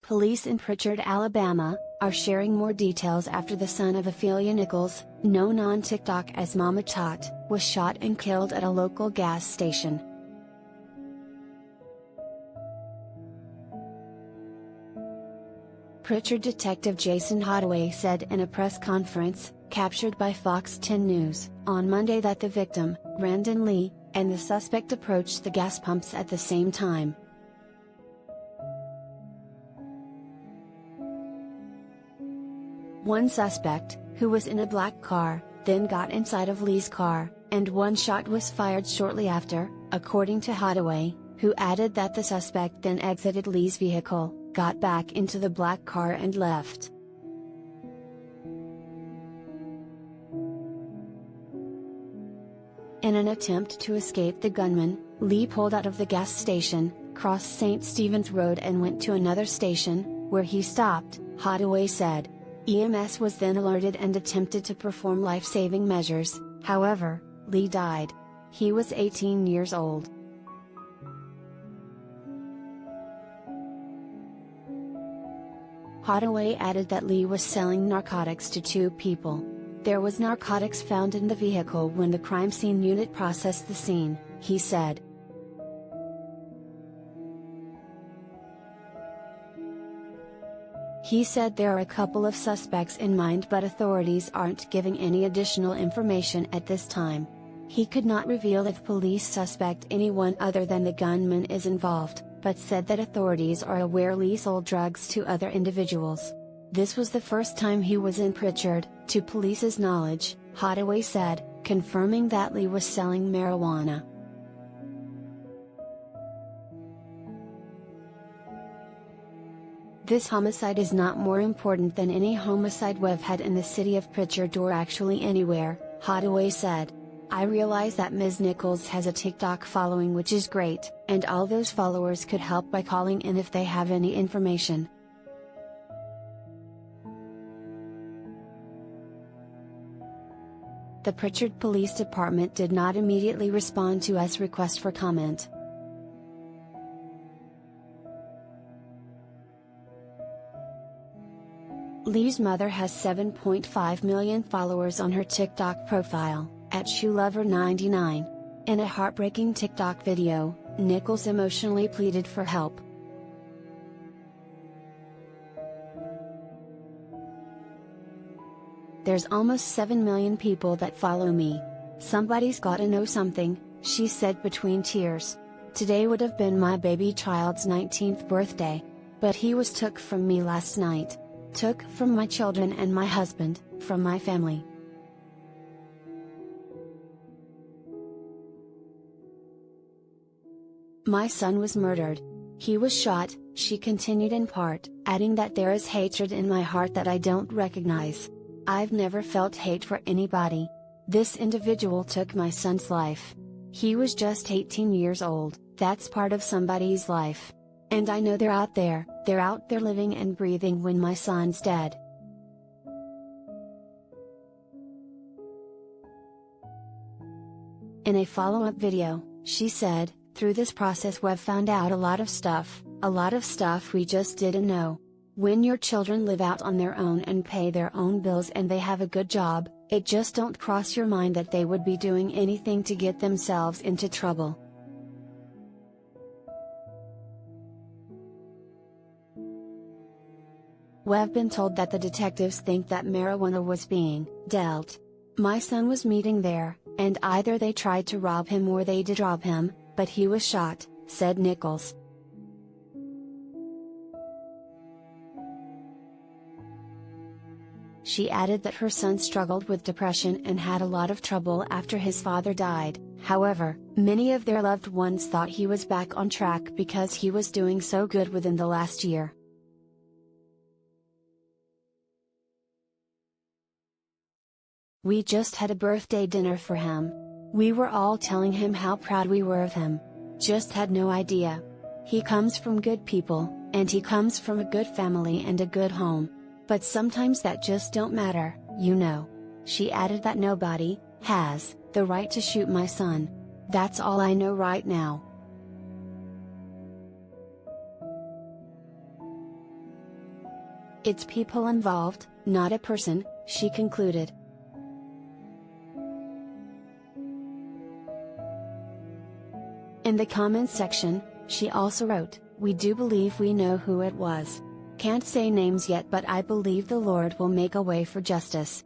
Police in Prichard, Alabama, are sharing more details after the son of Ophelia Nichols, known on TikTok as Mama Tot, was shot and killed at a local gas station. Prichard Detective Jason Hadaway said in a press conference, captured by Fox 10 News, on Monday that the victim, Randon Lee, and the suspect approached the gas pumps at the same time. One suspect, who was in a black car, then got inside of Lee's car, and one shot was fired shortly after, according to Hadaway, who added that the suspect then exited Lee's vehicle, got back into the black car and left. In an attempt to escape the gunman, Lee pulled out of the gas station, crossed St. Stephen's Road and went to another station, where he stopped, Hadaway said. EMS was then alerted and attempted to perform life-saving measures, however, Lee died. He was 18 years old. Hadaway added that Lee was selling narcotics to two people. There was narcotics found in the vehicle when the crime scene unit processed the scene, he said. He said there are a couple of suspects in mind, but authorities aren't giving any additional information at this time. He could not reveal if police suspect anyone other than the gunman is involved, but said that authorities are aware Lee sold drugs to other individuals. This was the first time he was in Prichard, to police's knowledge, Hadaway said, confirming that Lee was selling marijuana. This homicide is not more important than any homicide we've had in the city of Prichard or actually anywhere, Hadaway said. I realize that Ms. Nichols has a TikTok following, which is great, and all those followers could help by calling in if they have any information. The Prichard Police Department did not immediately respond to us request for comment. Lee's mother has 7.5 million followers on her TikTok profile, @ShoeLover99. In a heartbreaking TikTok video, Nichols emotionally pleaded for help. There's almost 7 million people that follow me. Somebody's gotta know something, she said between tears. Today would have been my baby child's 19th birthday. But he was took from me last night. Took from my children and my husband, from my family. My son was murdered. He was shot, she continued in part, adding that there is hatred in my heart that I don't recognize. I've never felt hate for anybody. This individual took my son's life. He was just 18 years old, that's part of somebody's life. And I know they're out there living and breathing when my son's dead. In a follow-up video, she said, through this process we've found out a lot of stuff we just didn't know. When your children live out on their own and pay their own bills and they have a good job, it just don't cross your mind that they would be doing anything to get themselves into trouble. We've been told that the detectives think that marijuana was being dealt. My son was meeting there, and either they tried to rob him or they did rob him, but he was shot, said Nichols. She added that her son struggled with depression and had a lot of trouble after his father died. However, many of their loved ones thought he was back on track because he was doing so good within the last year. We just had a birthday dinner for him. We were all telling him how proud we were of him. Just had no idea. He comes from good people, and he comes from a good family and a good home. But sometimes that just don't matter, you know. She added that nobody has the right to shoot my son. That's all I know right now. It's people involved, not a person," she concluded. In the comments section, she also wrote, "We do believe we know who it was. Can't say names yet, but I believe the Lord will make a way for justice."